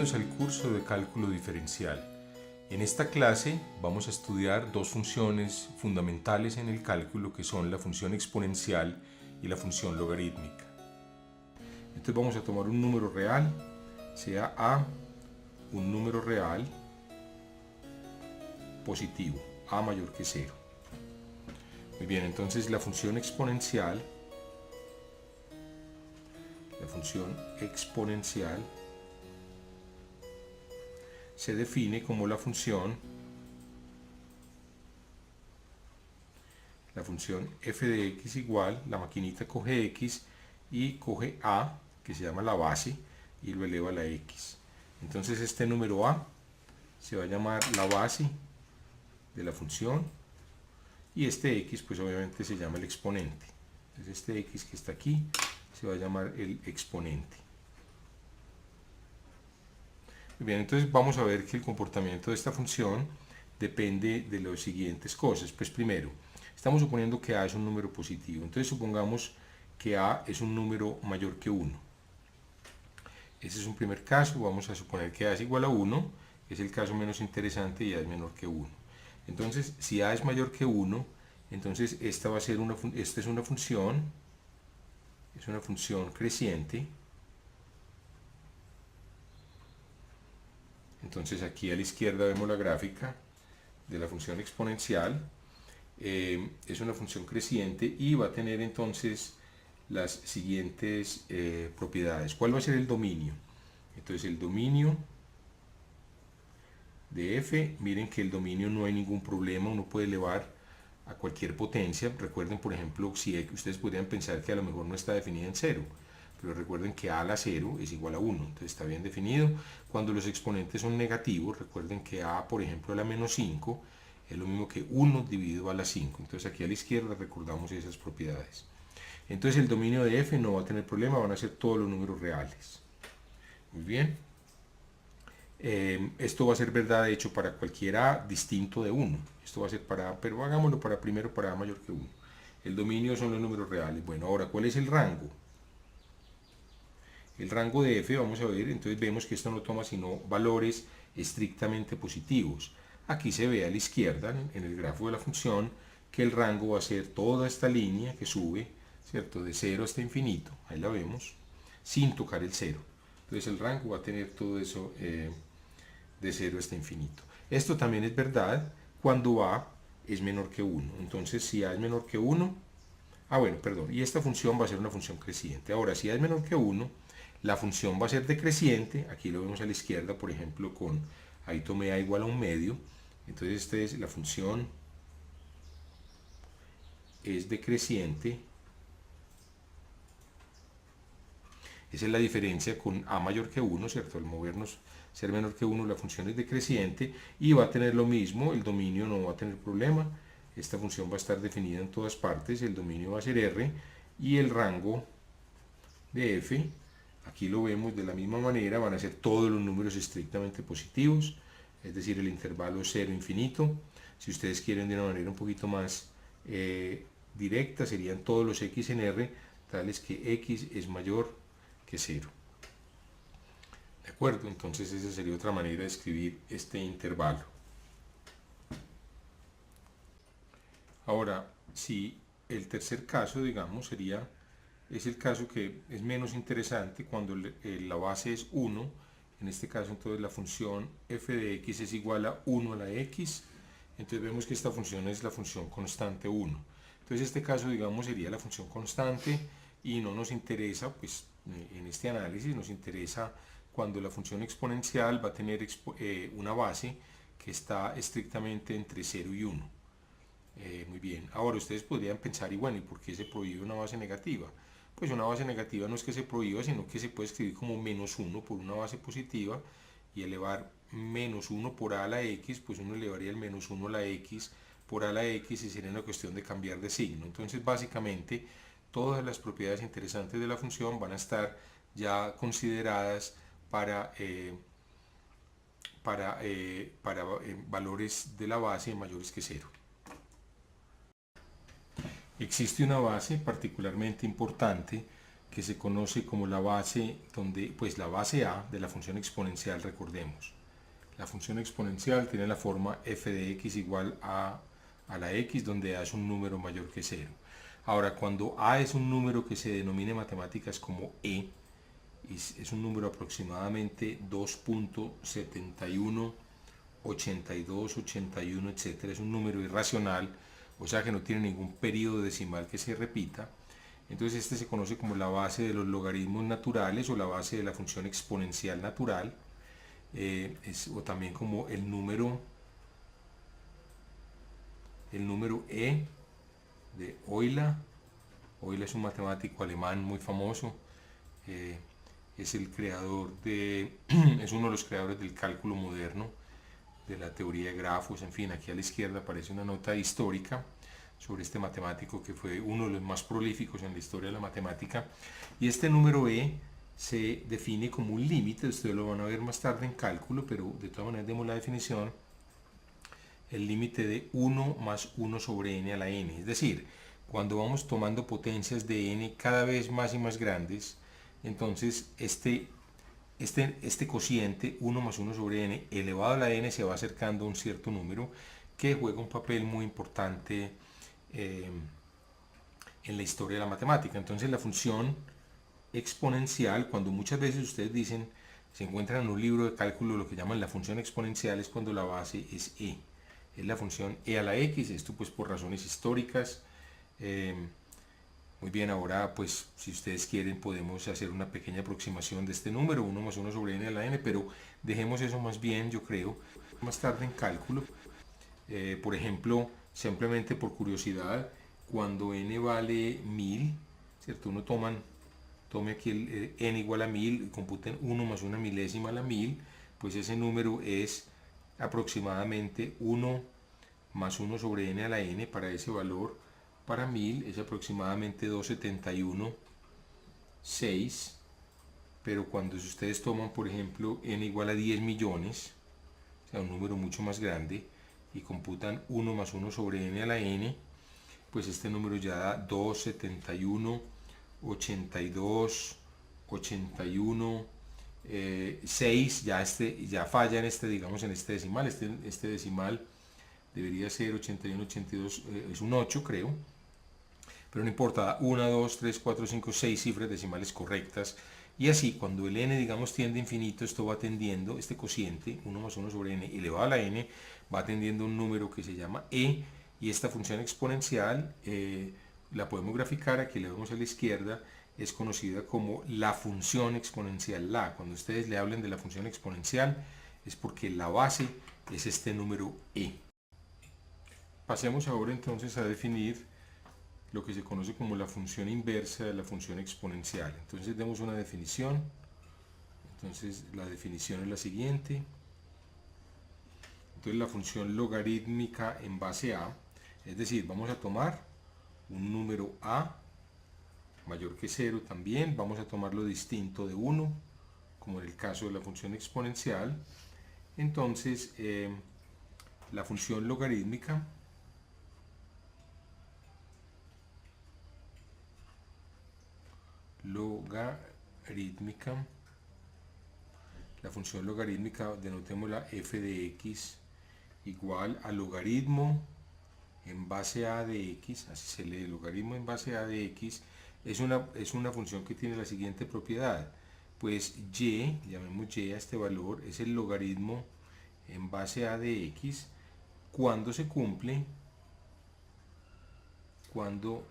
Bienvenidos al curso de cálculo diferencial. En esta clase vamos a estudiar dos funciones fundamentales en el cálculo que son la función exponencial y la función logarítmica. Entonces vamos a tomar un número real, sea A un número real positivo, A mayor que 0. Muy bien, entonces la función exponencial se define como la función f de x igual, la maquinita coge x y coge a, que se llama la base, y lo eleva a la x. Entonces este número a se va a llamar la base de la función y este x pues obviamente se llama el exponente. Entonces este x que está aquí se va a llamar el exponente. Muy bien, entonces vamos a ver que el comportamiento de esta función depende de las siguientes cosas. Pues primero, estamos suponiendo que a es un número positivo, entonces supongamos que a es un número mayor que 1. Ese es un primer caso, vamos a suponer que a es igual a 1, es el caso menos interesante y a es menor que 1. Entonces, si a es mayor que 1, entonces esta es una función creciente. Entonces aquí a la izquierda vemos la gráfica de la función exponencial. Es una función creciente y va a tener entonces las siguientes propiedades. ¿Cuál va a ser el dominio? Entonces el dominio de f, miren que el dominio no hay ningún problema, uno puede elevar a cualquier potencia. Recuerden, por ejemplo, si ustedes podrían pensar que a lo mejor no está definida en 0, pero recuerden que a a la 0 es igual a 1, entonces está bien definido. Cuando los exponentes son negativos, recuerden que a, por ejemplo, a la menos 5 es lo mismo que 1 dividido a la 5, entonces aquí a la izquierda recordamos esas propiedades. Entonces el dominio de f no va a tener problema, van a ser todos los números reales. Muy bien. Esto va a ser verdad de hecho para cualquier a distinto de 1. Esto va a ser para, pero hagámoslo primero para a mayor que 1. El dominio son los números reales. Bueno, ahora, ¿cuál es el rango? El rango de f, vamos a ver, entonces vemos que esto no toma sino valores estrictamente positivos. Aquí se ve a la izquierda, en el grafo de la función, que el rango va a ser toda esta línea que sube, ¿cierto? De 0 hasta infinito, ahí la vemos, sin tocar el 0. Entonces el rango va a tener todo eso de 0 hasta infinito. Esto también es verdad cuando a es menor que 1. Entonces si a es menor que 1, y esta función va a ser una función creciente. Ahora, si a es menor que 1, la función va a ser decreciente. Aquí lo vemos a la izquierda, por ejemplo, ahí tomé a igual a 1/2. Entonces la función es decreciente. Esa es la diferencia con a mayor que 1, ¿cierto? Al movernos, ser menor que 1, la función es decreciente y va a tener lo mismo, el dominio no va a tener problema. Esta función va a estar definida en todas partes, el dominio va a ser r y el rango de f, aquí lo vemos de la misma manera, van a ser todos los números estrictamente positivos, es decir, el intervalo 0 infinito. Si ustedes quieren de una manera un poquito más directa, serían todos los x en r, tales que x es mayor que 0. ¿De acuerdo? Entonces esa sería otra manera de escribir este intervalo. Ahora, si el tercer caso, digamos, es el caso que es menos interesante cuando la base es 1, en este caso entonces la función f de x es igual a 1 a la x, entonces vemos que esta función es la función constante 1. Entonces este caso, digamos, sería la función constante y no nos interesa, pues en este análisis nos interesa cuando la función exponencial va a tener una base que está estrictamente entre 0 y 1. Muy bien, ahora ustedes podrían pensar, y bueno, ¿y por qué se prohíbe una base negativa? Pues una base negativa no es que se prohíba, sino que se puede escribir como menos 1 por una base positiva y elevar menos 1 por a la x, pues uno elevaría el menos 1 a la x por a la x y sería una cuestión de cambiar de signo. Entonces básicamente todas las propiedades interesantes de la función van a estar ya consideradas para valores de la base mayores que 0. Existe una base particularmente importante que se conoce como la base, donde pues la base a de la función exponencial, recordemos. La función exponencial tiene la forma f de x igual a la x, donde a es un número mayor que 0. Ahora, cuando a es un número que se denomina en matemáticas como e, es un número aproximadamente 2.71, 82, 81, etc. Es un número irracional, o sea que no tiene ningún periodo decimal que se repita. Entonces este se conoce como la base de los logaritmos naturales o la base de la función exponencial natural, o también como el número e de Euler. Euler es un matemático alemán muy famoso, es el creador es uno de los creadores del cálculo moderno, de la teoría de grafos. En fin, aquí a la izquierda aparece una nota histórica sobre este matemático que fue uno de los más prolíficos en la historia de la matemática. Y este número e se define como un límite, ustedes lo van a ver más tarde en cálculo, pero de todas maneras demos la definición: el límite de 1 más 1 sobre n a la n. Es decir, cuando vamos tomando potencias de n cada vez más y más grandes, entonces este cociente 1 más 1 sobre n elevado a la n se va acercando a un cierto número que juega un papel muy importante en la historia de la matemática. Entonces la función exponencial, cuando muchas veces ustedes dicen, se encuentran en un libro de cálculo lo que llaman la función exponencial, es cuando la base es e, es la función e a la x, esto pues por razones históricas. Muy bien, ahora pues si ustedes quieren podemos hacer una pequeña aproximación de este número, 1 más 1 sobre n a la n, pero dejemos eso más bien, yo creo, más tarde en cálculo. Por ejemplo, simplemente por curiosidad, cuando n vale 1000, ¿cierto? Tome aquí el n igual a 1000 y computen 1 más 1 milésima a la 1000, pues ese número es aproximadamente 1 más 1 sobre n a la n. Para ese valor, para 1000 es aproximadamente 271,6, pero cuando ustedes toman, por ejemplo, n igual a 10 millones, o sea, un número mucho más grande, y computan 1 más 1 sobre n a la n, pues este número ya da 271, 82, 81, 6, ya falla en este, digamos, en este decimal. Este decimal debería ser 81, 82, es un 8 creo, pero no importa, 1, 2, 3, 4, 5, 6 cifras decimales correctas. Y así, cuando el n, digamos, tiende a infinito, esto va tendiendo, este cociente, 1 más 1 sobre n elevado a la n, va tendiendo a un número que se llama e, y esta función exponencial la podemos graficar, aquí la vemos a la izquierda, es conocida como la función exponencial la. Cuando ustedes le hablen de la función exponencial, es porque la base es este número e. Pasemos ahora entonces a definir lo que se conoce como la función inversa de la función exponencial. Entonces demos una definición. Entonces la definición es la siguiente. Entonces la función logarítmica en base a, es decir, vamos a tomar un número a mayor que 0 también, vamos a tomarlo distinto de 1, como en el caso de la función exponencial. Entonces la función logarítmica la función logarítmica, denotémosla f de x igual a logaritmo en base a de x, así se lee, logaritmo en base a de x, es una función que tiene la siguiente propiedad, pues y, llamemos y a este valor, es el logaritmo en base a de x cuando se cumple, cuando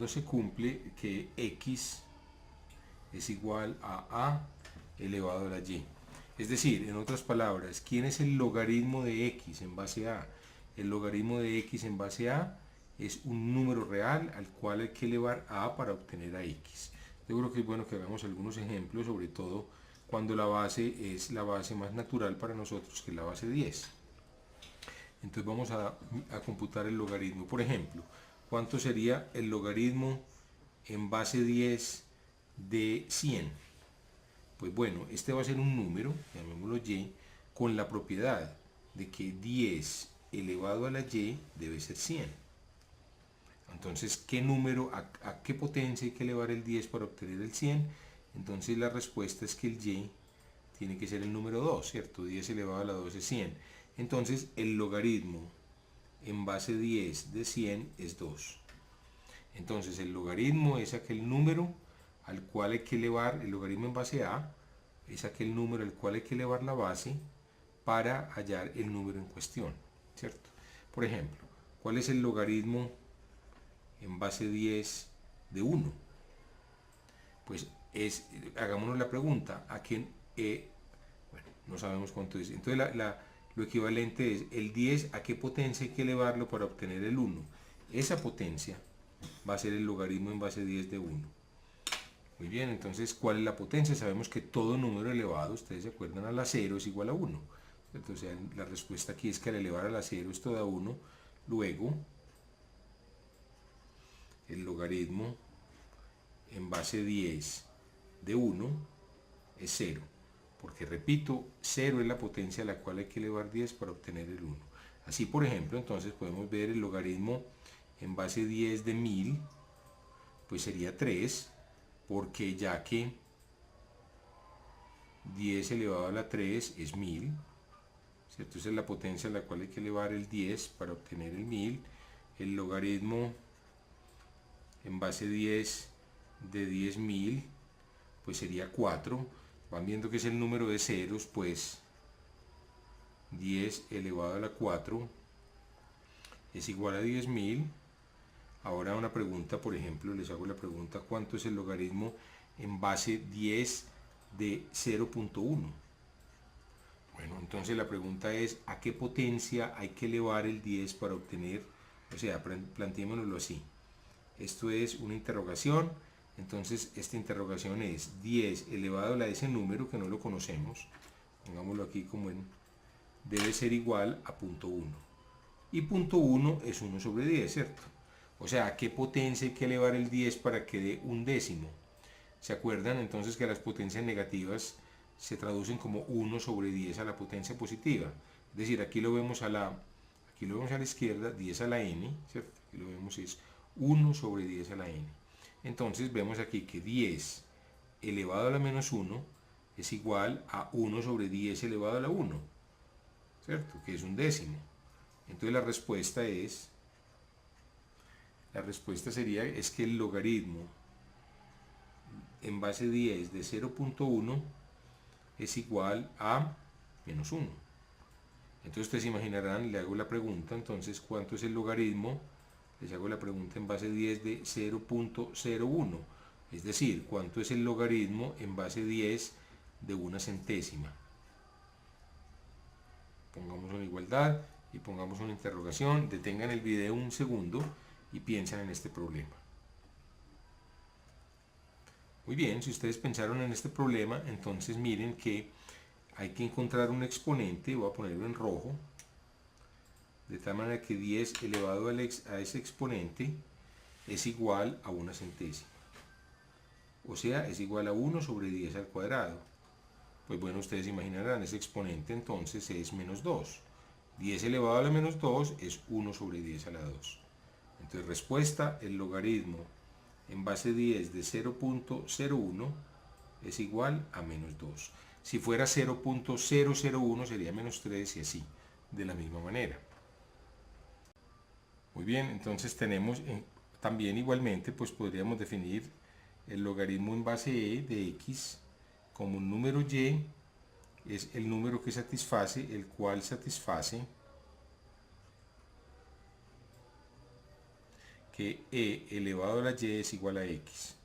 se cumple que x es igual a elevado a la y. Es decir, en otras palabras, ¿quién es el logaritmo de x en base a? El logaritmo de x en base a es un número real al cual hay que elevar a para obtener a x. Yo creo que es bueno que hagamos algunos ejemplos, sobre todo cuando la base es la base más natural para nosotros, que es la base 10. Entonces vamos a computar el logaritmo. Por ejemplo, ¿cuánto sería el logaritmo en base 10 de 100? Pues bueno, este va a ser un número, llamémoslo y, con la propiedad de que 10 elevado a la y debe ser 100. Entonces, ¿qué número, a qué potencia hay que elevar el 10 para obtener el 100? Entonces la respuesta es que el y tiene que ser el número 2, ¿cierto? 10 elevado a la 2 es 100. Entonces el logaritmo en base 10 de 100 es 2. Entonces el logaritmo es aquel número al cual hay que elevar, el logaritmo en base a es aquel número al cual hay que elevar la base para hallar el número en cuestión, ¿cierto? Por ejemplo, ¿cuál es el logaritmo en base 10 de 1? Pues hagámonos la pregunta, ¿a quién? Bueno, no sabemos cuánto es. Entonces lo equivalente es el 10, ¿a qué potencia hay que elevarlo para obtener el 1? Esa potencia va a ser el logaritmo en base 10 de 1. Muy bien, entonces, ¿cuál es la potencia? Sabemos que todo número elevado, ustedes se acuerdan, a la 0 es igual a 1. Entonces, la respuesta aquí es que al elevar a la 0 es toda 1. Luego, el logaritmo en base 10 de 1 es 0. Porque, repito, 0 es la potencia a la cual hay que elevar 10 para obtener el 1. Así, por ejemplo, entonces podemos ver el logaritmo en base 10 de 1000, pues sería 3, porque ya que 10 elevado a la 3 es 1000, ¿cierto? Esa es la potencia a la cual hay que elevar el 10 para obtener el 1000. El logaritmo en base 10 de 10.000, pues sería 4. Van viendo que es el número de ceros, pues 10 elevado a la 4 es igual a 10.000. Ahora una pregunta, por ejemplo, les hago la pregunta, ¿cuánto es el logaritmo en base 10 de 0.1? Bueno, entonces la pregunta es, ¿a qué potencia hay que elevar el 10 para obtener? O sea, planteémonoslo así. Esto es una interrogación, entonces esta interrogación es 10 elevado a la ese número que no lo conocemos, pongámoslo aquí como en, debe ser igual a 0.1. Y 0.1 es 1 sobre 10, ¿cierto? O sea, ¿a qué potencia hay que elevar el 10 para que dé un décimo? ¿Se acuerdan entonces que las potencias negativas se traducen como 1 sobre 10 a la potencia positiva? Es decir, aquí lo vemos a la izquierda, 10 a la n, ¿cierto? Aquí lo vemos es 1 sobre 10 a la n. Entonces vemos aquí que 10 elevado a la menos 1 es igual a 1 sobre 10 elevado a la 1, ¿cierto? Que es un décimo. Entonces la respuesta sería es que el logaritmo en base 10 de 0.1 es igual a menos 1. Entonces ustedes se imaginarán, le hago la pregunta, entonces, ¿cuánto es el logaritmo? Les hago la pregunta en base 10 de 0.01. Es decir, ¿cuánto es el logaritmo en base 10 de una centésima? Pongamos una igualdad y pongamos una interrogación. Detengan el video un segundo y piensen en este problema. Muy bien, si ustedes pensaron en este problema, entonces miren que hay que encontrar un exponente, voy a ponerlo en rojo, de tal manera que 10 elevado a ese exponente es igual a una centésima. O sea, es igual a 1 sobre 10 al cuadrado. Pues bueno, ustedes imaginarán, ese exponente entonces es menos 2. 10 elevado a la menos 2 es 1 sobre 10 a la 2. Entonces, respuesta, el logaritmo en base 10 de 0.01 es igual a menos 2. Si fuera 0.001 sería menos 3 y así, de la misma manera. Muy bien, entonces tenemos también igualmente, pues podríamos definir el logaritmo en base e de x como un número y es el número que satisface, el cual satisface que e elevado a la y es igual a x.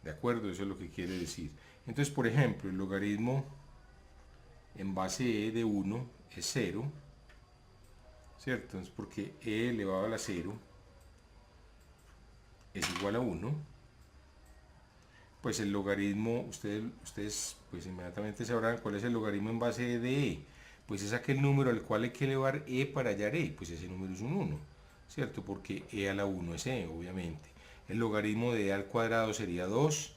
¿De acuerdo? Eso es lo que quiere decir. Entonces, por ejemplo, el logaritmo en base e de 1 es 0, ¿cierto? Entonces, porque e elevado a la 0 es igual a 1, pues el logaritmo, ustedes pues inmediatamente sabrán cuál es el logaritmo en base de e. Pues es aquel número al cual hay que elevar e para hallar e, pues ese número es un 1, ¿cierto? Porque e a la 1 es e, obviamente. El logaritmo de e al cuadrado sería 2,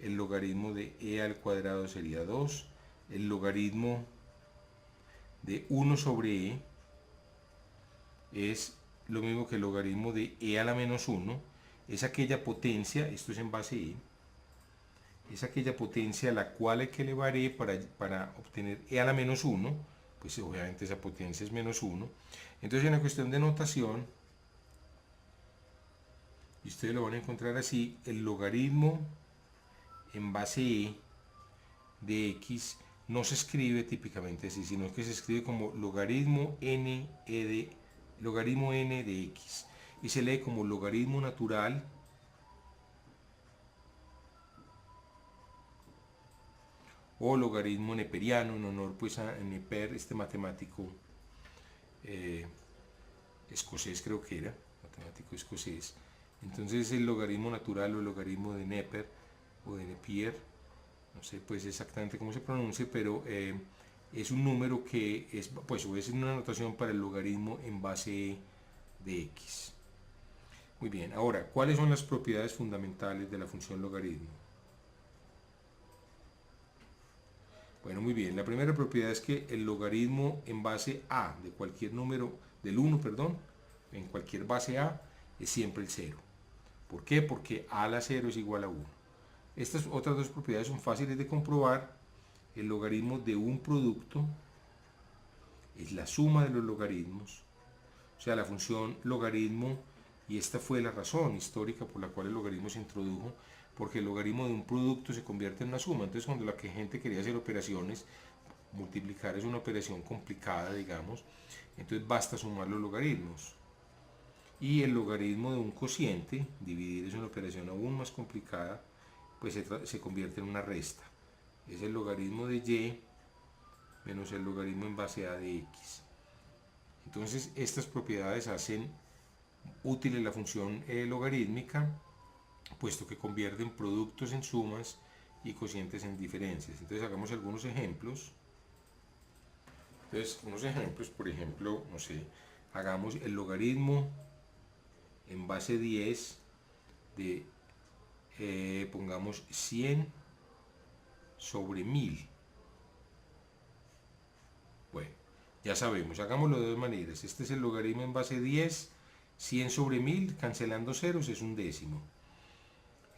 el logaritmo de e al cuadrado sería 2, el logaritmo de 1 sobre e es lo mismo que el logaritmo de e a la menos 1, es aquella potencia, esto es en base e, es aquella potencia a la cual hay que elevar e para obtener e a la menos 1, pues obviamente esa potencia es menos 1. Entonces en la cuestión de notación, y ustedes lo van a encontrar así, el logaritmo en base e de x no se escribe típicamente así, sino que se escribe como logaritmo n de x, y se lee como logaritmo natural o logaritmo neperiano, en honor pues a Neper, este matemático escocés, creo que era, matemático escocés. Entonces el logaritmo natural o el logaritmo de Neper o de Nepier, no sé pues exactamente cómo se pronuncia, pero es un número que es, pues, es una notación para el logaritmo en base de x. Muy bien, ahora, ¿cuáles son las propiedades fundamentales de la función logaritmo? Bueno, muy bien, la primera propiedad es que el logaritmo en base a de cualquier número, del 1, perdón, en cualquier base a, es siempre el 0. ¿Por qué? Porque a a la 0 es igual a 1. Estas otras dos propiedades son fáciles de comprobar. El logaritmo de un producto es la suma de los logaritmos, o sea, la función logaritmo, y esta fue la razón histórica por la cual el logaritmo se introdujo, porque el logaritmo de un producto se convierte en una suma. Entonces cuando la gente quería hacer operaciones, multiplicar es una operación complicada, digamos, entonces basta sumar los logaritmos. Y el logaritmo de un cociente, dividir es una operación aún más complicada, pues se convierte en una resta. Es el logaritmo de y menos el logaritmo en base a de x. Entonces estas propiedades hacen útil la función logarítmica, puesto que convierten productos en sumas y cocientes en diferencias. Entonces hagamos algunos ejemplos. Entonces, unos ejemplos, por ejemplo, no sé, hagamos el logaritmo en base 10 de, pongamos 100 sobre 1000. Bueno, ya sabemos, hagámoslo de dos maneras. Este es el logaritmo en base 10, 100 sobre 1000, cancelando ceros es un décimo.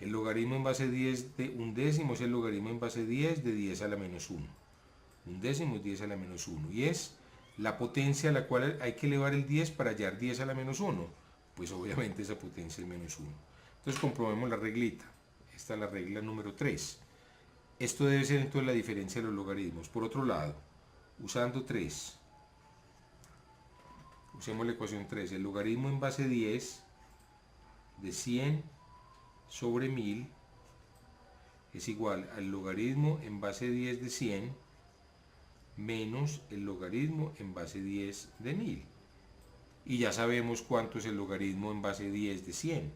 El logaritmo en base 10 de un décimo es el logaritmo en base 10 de 10 a la menos 1. Un décimo es 10 a la menos 1. Y es la potencia a la cual hay que elevar el 10 para hallar 10 a la menos 1. Pues obviamente esa potencia es menos 1. Entonces comprobemos la reglita. Esta es la regla número 3. Esto debe ser entonces la diferencia de los logaritmos. Por otro lado, usando 3, usemos la ecuación 3. El logaritmo en base 10 de 100 sobre 1000 es igual al logaritmo en base 10 de 100 menos el logaritmo en base 10 de 1000. Y ya sabemos cuánto es el logaritmo en base 10 de 100.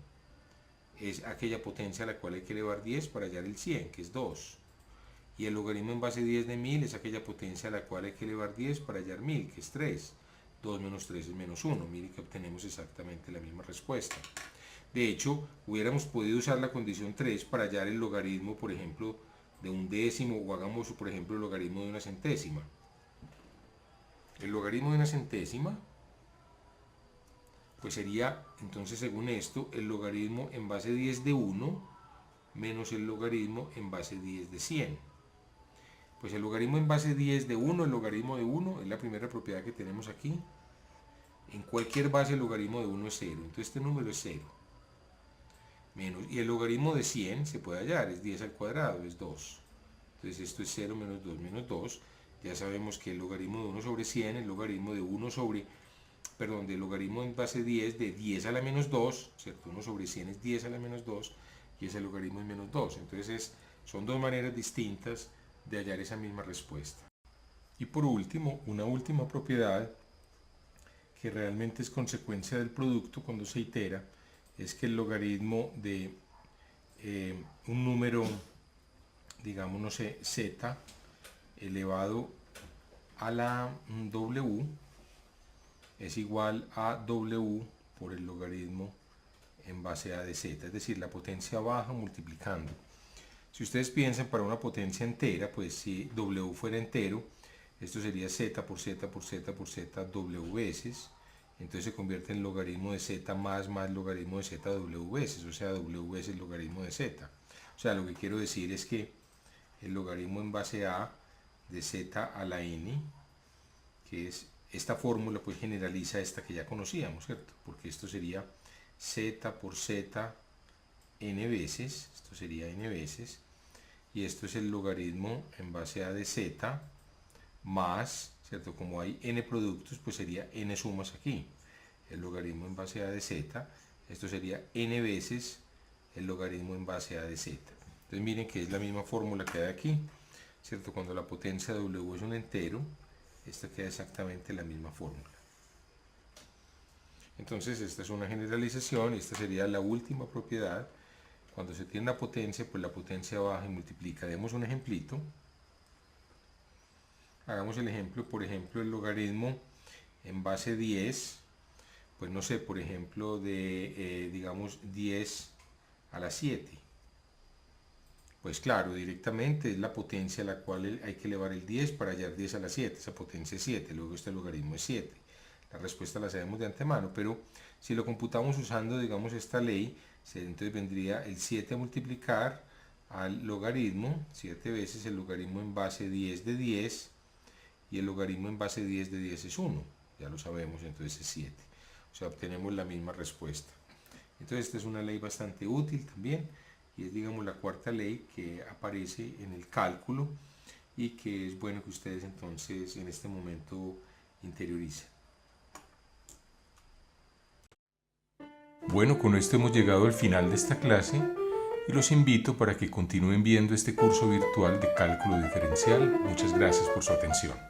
Es aquella potencia a la cual hay que elevar 10 para hallar el 100, que es 2. Y el logaritmo en base 10 de 1000 es aquella potencia a la cual hay que elevar 10 para hallar 1000, que es 3. 2 menos 3 es menos 1. Mire que obtenemos exactamente la misma respuesta. De hecho, hubiéramos podido usar la condición 3 para hallar el logaritmo, por ejemplo, de un décimo, o hagamos, por ejemplo, el logaritmo de una centésima. El logaritmo de una centésima, pues sería, entonces, según esto, el logaritmo en base 10 de 1 menos el logaritmo en base 10 de 100. Pues el logaritmo en base 10 de 1, el logaritmo de 1, es la primera propiedad que tenemos aquí. En cualquier base el logaritmo de 1 es 0, entonces este número es 0. Menos, y el logaritmo de 100 se puede hallar, es 10 al cuadrado, es 2. Entonces esto es 0 menos 2 menos 2. Ya sabemos que el logaritmo de 1 sobre 100, el logaritmo de 1 sobre, perdón, del logaritmo en base 10 de 10 a la menos 2, ¿cierto? 1 sobre 100 es 10 a la menos 2 y ese logaritmo es menos 2. Entonces son dos maneras distintas de hallar esa misma respuesta. Y por último, una última propiedad que realmente es consecuencia del producto cuando se itera, es que el logaritmo de un número, digamos, no sé, z elevado a la w es igual a w por el logaritmo en base a de z, es decir, la potencia baja multiplicando. Si ustedes piensan para una potencia entera, pues si w fuera entero, esto sería z por z por z por z w veces, entonces se convierte en logaritmo de z más logaritmo de z w veces, o sea, w es el logaritmo de z. O sea, lo que quiero decir es que el logaritmo en base a de z a la n, que es esta fórmula, pues generaliza esta que ya conocíamos, ¿cierto? Porque esto sería z por z n veces, esto sería n veces, y esto es el logaritmo en base a de z más, ¿cierto? Como hay n productos, pues sería n sumas aquí, el logaritmo en base a de z, esto sería n veces el logaritmo en base a de z. Entonces miren que es la misma fórmula que hay aquí, ¿cierto? Cuando la potencia w es un entero, esta queda exactamente la misma fórmula. Entonces esta es una generalización, esta sería la última propiedad. Cuando se tiene una potencia, pues la potencia baja y multiplica. Demos un ejemplito. Hagamos el ejemplo, por ejemplo, el logaritmo en base 10, pues no sé, por ejemplo, de, digamos, 10 a la 7. Pues claro, directamente es la potencia a la cual hay que elevar el 10 para hallar 10 a la 7. Esa potencia es 7, luego este logaritmo es 7. La respuesta la sabemos de antemano, pero si lo computamos usando, digamos, esta ley, entonces vendría el 7 a multiplicar al logaritmo, 7 veces el logaritmo en base 10 de 10, y el logaritmo en base 10 de 10 es 1, ya lo sabemos, entonces es 7. O sea, obtenemos la misma respuesta. Entonces esta es una ley bastante útil también, y es, digamos, la cuarta ley que aparece en el cálculo y que es bueno que ustedes entonces en este momento interioricen. Bueno, con esto hemos llegado al final de esta clase y los invito para que continúen viendo este curso virtual de cálculo diferencial. Muchas gracias por su atención.